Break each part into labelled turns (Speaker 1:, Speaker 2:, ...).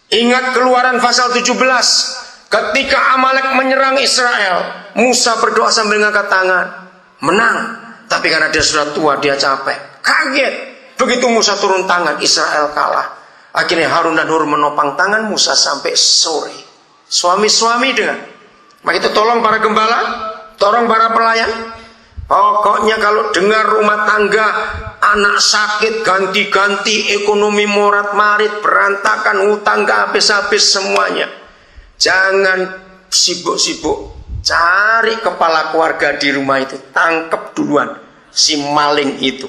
Speaker 1: Ingat Keluaran pasal 17. Ketika Amalek menyerang Israel, Musa berdoa sambil mengangkat tangan. Menang. Tapi karena dia sudah tua, dia capek. Kaget. Begitu Musa turun tangan, Israel kalah. Akhirnya Harun dan Hur menopang tangan Musa sampai sore. Suami-suami dengan. Maka itu tolong para gembala, tolong para pelayan. Pokoknya kalau dengar rumah tangga, anak sakit, ganti-ganti, ekonomi morat-marit, berantakan, hutang gak habis-habis semuanya. Jangan sibuk-sibuk, cari kepala keluarga di rumah itu, tangkap duluan si maling itu.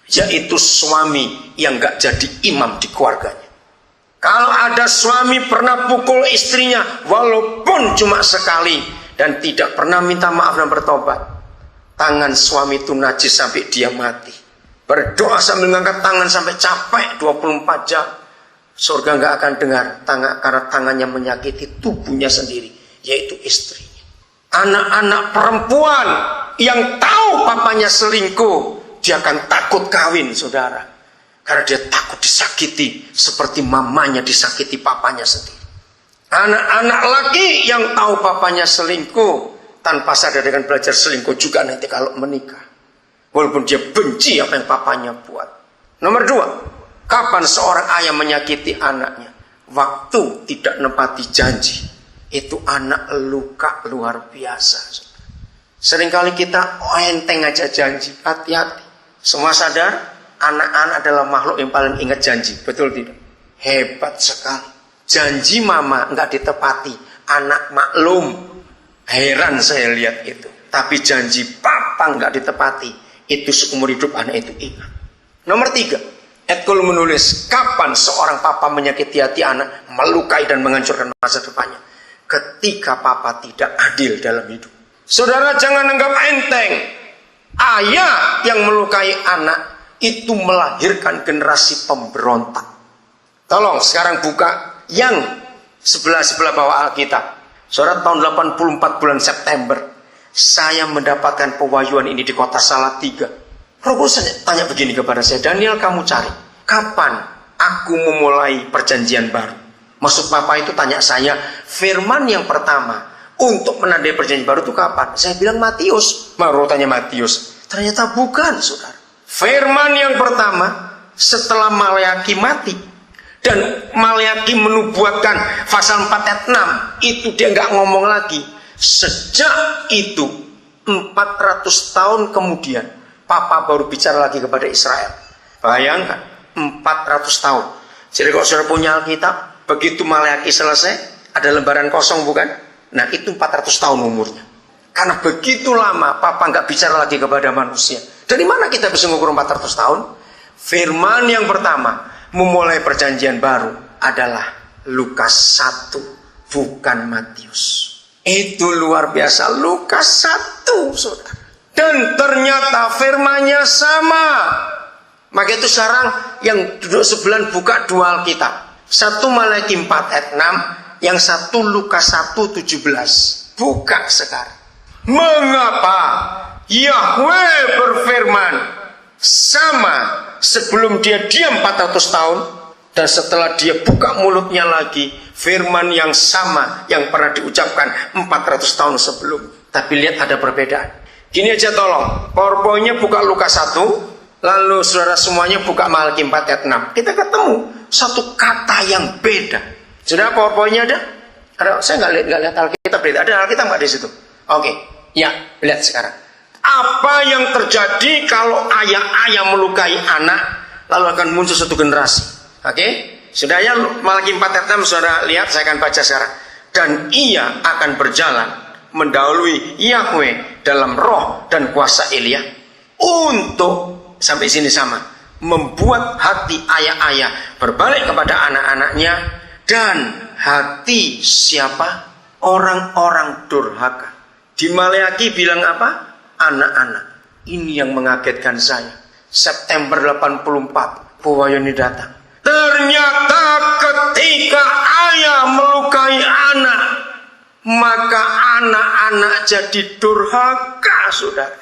Speaker 1: Yaitu suami yang gak jadi imam di keluarganya. Kalau ada suami pernah pukul istrinya, walaupun cuma sekali, dan tidak pernah minta maaf dan bertobat, tangan suami itu najis sampai dia mati. Berdoa sambil mengangkat tangan sampai capek 24 jam. Surga nggak akan dengar karena tangannya menyakiti tubuhnya sendiri, yaitu istrinya. Anak-anak perempuan yang tahu papanya selingkuh, dia akan takut kawin, saudara. Karena dia takut disakiti seperti mamanya disakiti papanya sendiri. Anak-anak laki yang tahu papanya selingkuh, tanpa sadar dengan belajar selingkuh juga nanti kalau menikah. Walaupun dia benci apa yang papanya buat. Nomor 2, kapan seorang ayah menyakiti anaknya? Waktu tidak menepati janji. Itu anak luka luar biasa. Seringkali kita enteng aja janji. Hati-hati. Semua sadar, anak-anak adalah makhluk yang paling ingat janji. Betul tidak? Hebat sekali. Janji mama nggak ditepati, anak maklum. Heran saya lihat itu. Tapi janji papa nggak ditepati, itu seumur hidup anak itu ingat. Nomor 3, Etkul menulis, kapan seorang papa menyakiti hati anak, melukai dan menghancurkan masa depannya? Ketika papa tidak adil dalam hidup. Saudara jangan anggap enteng. Ayah yang melukai anak itu melahirkan generasi pemberontak. Tolong sekarang buka yang sebelah bawah Alkitab. Saudara, tahun 84 bulan September, saya mendapatkan pewahyuan ini di kota Salatiga. Roh Kudus tanya begini kepada saya, Daniel, kamu cari, kapan aku memulai perjanjian baru? Maksud Papa itu tanya saya, firman yang pertama untuk menandai perjanjian baru itu kapan? Saya bilang Matius. Baru tanya Matius. Ternyata bukan, saudara. Firman yang pertama setelah Maleaki mati. Dan Maleaki menubuatkan pasal 4 ayat 6. Itu dia nggak ngomong lagi. Sejak itu 400 tahun kemudian Papa baru bicara lagi kepada Israel. Bayangkan 400 tahun. Jadi kalau saudara punya Alkitab, begitu Maleaki selesai, ada lembaran kosong bukan? Nah itu 400 tahun umurnya. Karena begitu lama Papa nggak bicara lagi kepada manusia. Dari mana kita bisa mengukur 400 tahun? Firman yang pertama memulai perjanjian baru adalah Lukas 1, bukan Matius. Itu luar biasa, Lukas 1, saudara. Dan ternyata firmannya sama. Maka itu sekarang yang duduk sebelah buka dua Alkitab. Satu Maleaki 4 ayat 6, yang satu Lukas 1, 17. Buka sekarang. Mengapa Yahweh berfirman sama sebelum dia diam 400 tahun, dan setelah dia buka mulutnya lagi, firman yang sama yang pernah diucapkan 400 tahun sebelum. Tapi lihat ada perbedaan. Gini aja tolong, PowerPoint-nya buka Lukas 1, lalu saudara semuanya buka Maleaki 4 ayat 6. Kita ketemu satu kata yang beda. Sudah PowerPoint-nya ada? Saya nggak lihat Alkitab, ada Alkitab nggak di situ? Oke, ya lihat sekarang. Apa yang terjadi kalau ayah-ayah melukai anak, lalu akan muncul satu generasi. Oke, sudah ya Maleaki 4 ayat 6 saudara lihat, saya akan baca sekarang. Dan ia akan berjalan mendahului Yahweh dalam roh dan kuasa Elia untuk, sampai sini sama, membuat hati ayah-ayah berbalik kepada anak-anaknya, dan hati siapa? Orang-orang durhaka. Di Maleaki bilang apa? Anak-anak. Ini yang mengagetkan saya. September 84 pewahyuan ini datang. Ternyata ketika ayah melukai anak, maka anak-anak jadi durhaka, saudara.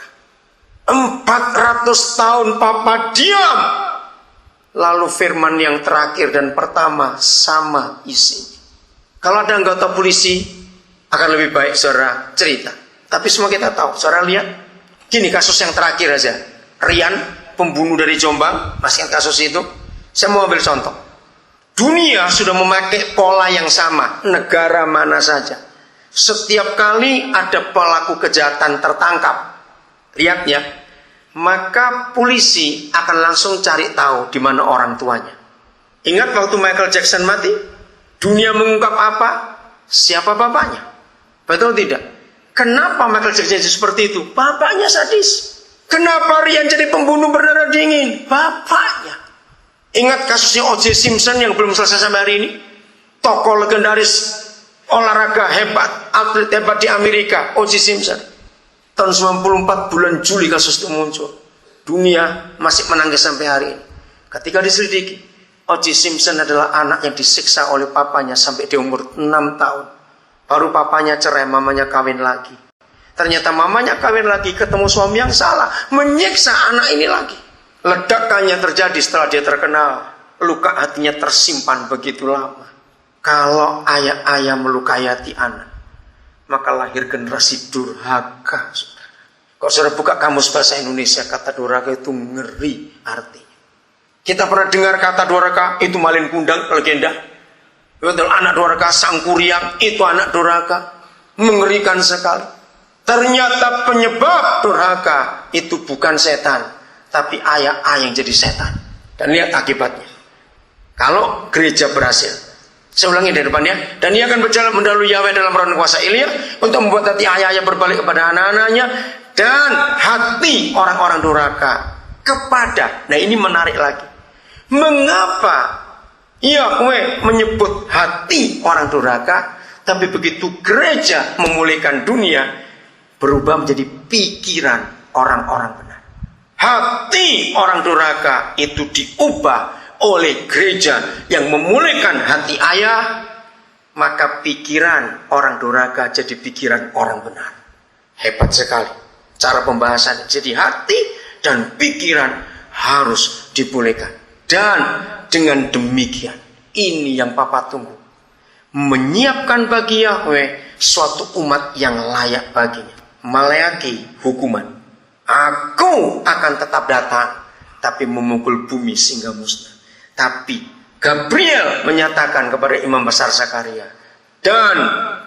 Speaker 1: 400 tahun Papa diam, Lalu firman yang terakhir dan pertama sama isinya. Kalau ada anggota polisi akan lebih baik saudara cerita. Tapi semua kita tahu, saudara lihat. Gini kasus yang terakhir aja. Rian, pembunuh dari Jombang, masih kasus itu. Saya mau ambil contoh. Dunia sudah memakai pola yang sama, negara mana saja. Setiap kali ada pelaku kejahatan tertangkap, lihat ya, maka polisi akan langsung cari tahu di mana orang tuanya. Ingat waktu Michael Jackson mati, dunia mengungkap apa? Siapa bapaknya? Betul tidak? Kenapa Michael Jackson seperti itu? Bapaknya sadis. Kenapa Rian jadi pembunuh berdarah dingin? Bapaknya. Ingat kasusnya O.J. Simpson yang belum selesai sampai hari ini? Tokoh legendaris olahraga hebat, atlet hebat di Amerika, O.J. Simpson. Tahun 94 bulan Juli kasus itu muncul. Dunia masih menangis sampai hari ini. Ketika diselidiki, O.J. Simpson adalah anak yang disiksa oleh papanya sampai di umur 6 tahun. Baru papanya cerai, mamanya kawin lagi. Ternyata mamanya kawin lagi, ketemu suami yang salah, menyiksa anak ini lagi. Ledakannya terjadi setelah dia terkenal. Luka hatinya tersimpan begitu lama. Kalau ayah-ayah melukai hati anak, maka lahir generasi durhaka. Kalau saudara buka kamus bahasa Indonesia, kata durhaka itu ngeri artinya. Kita pernah dengar kata durhaka itu malin kundang, legenda. Betul, anak durhaka, sang kuriang, itu anak durhaka. Mengerikan sekali. Ternyata penyebab durhaka itu bukan setan, tapi ayah-ayah yang jadi setan. Dan lihat akibatnya. Kalau gereja berhasil, saya ulangi dari depannya, dan ia akan berjalan mendahului Yahweh dalam roh kuasa Elia untuk membuat hati ayah-ayah berbalik kepada anak-anaknya dan hati orang-orang durhaka kepada. Nah ini menarik lagi. Mengapa Yahweh menyebut hati orang durhaka, tapi begitu gereja memulihkan dunia, berubah menjadi pikiran orang-orang benar. Hati orang durhaka itu diubah oleh gereja yang memulihkan hati ayah, maka pikiran orang durhaka jadi pikiran orang benar. Hebat sekali cara pembahasan. Jadi hati dan pikiran harus dipulihkan. Dan dengan demikian, ini yang Papa tunggu, menyiapkan bagi Yahweh suatu umat yang layak baginya. Maleaki hukuman, aku akan tetap datang, tapi memukul bumi sehingga musnah. Tapi Gabriel menyatakan kepada Imam Besar Zakaria, dan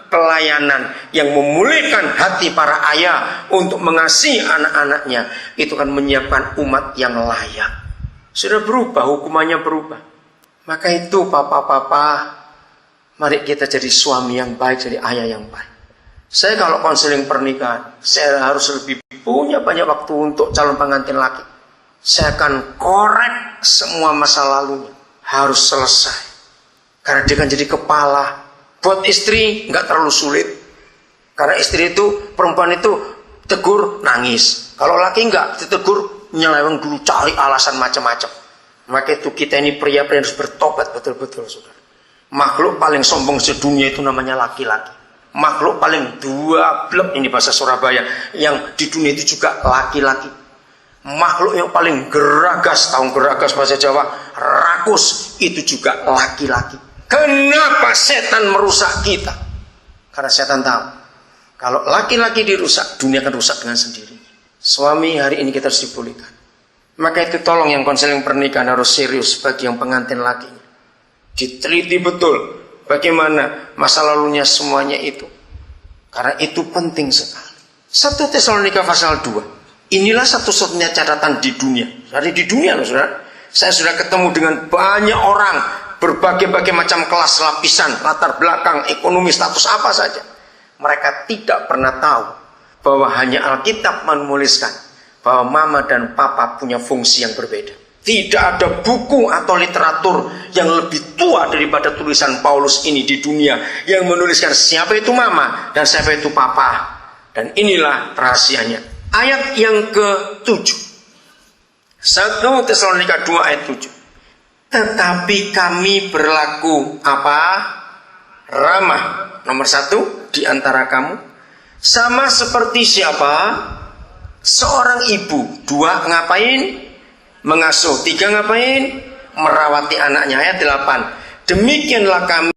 Speaker 1: pelayanan yang memulihkan hati para ayah untuk mengasihi anak-anaknya, itu akan menyiapkan umat yang layak. Sudah berubah, hukumannya berubah. Maka itu papa-papa, mari kita jadi suami yang baik, jadi ayah yang baik. Saya kalau konseling pernikahan, saya harus lebih punya banyak waktu untuk calon pengantin laki. Saya akan korek semua masa lalunya. Harus selesai. Karena dia akan jadi kepala. Buat istri nggak terlalu sulit. Karena istri itu, perempuan itu tegur, nangis. Kalau laki nggak, ditegur, nyeleweng dulu, cari alasan macam-macam. Maka itu kita ini pria-pria harus bertobat betul-betul, saudara. Makhluk paling sombong sedunia itu namanya laki-laki. Makhluk paling duablek, ini bahasa Surabaya, yang di dunia itu juga laki-laki. Makhluk yang paling geragas, tahu geragas bahasa Jawa, rakus, itu juga laki-laki. Kenapa setan merusak kita? Karena setan tahu, kalau laki-laki dirusak, dunia akan rusak dengan sendirinya. Suami hari ini kita harus dipulihkan. Maka itu tolong yang konseling pernikahan harus serius bagi yang pengantin lakinya. Diteliti betul bagaimana masa lalunya semuanya itu. Karena itu penting sekali. 1 Tesalonika pasal 2. Inilah satu-satunya catatan di dunia. Dari di dunia loh saudara. Saya sudah ketemu dengan banyak orang, berbagai-bagai macam kelas, lapisan, latar belakang, ekonomi, status apa saja. Mereka tidak pernah tahu bahwa hanya Alkitab menuliskan bahwa mama dan papa punya fungsi yang berbeda. Tidak ada buku atau literatur yang lebih tua daripada tulisan Paulus ini di dunia, yang menuliskan siapa itu mama dan siapa itu papa. Dan inilah rahasianya. Ayat yang ke-7, 1 Tesalonika 2 ayat 7. Tetapi kami berlaku apa? Ramah. Nomor 1 di antara kamu, sama seperti siapa? Seorang ibu. 2 ngapain? Mengasuh. 3 ngapain? merawati anaknya. Ayat 8. Demikianlah kami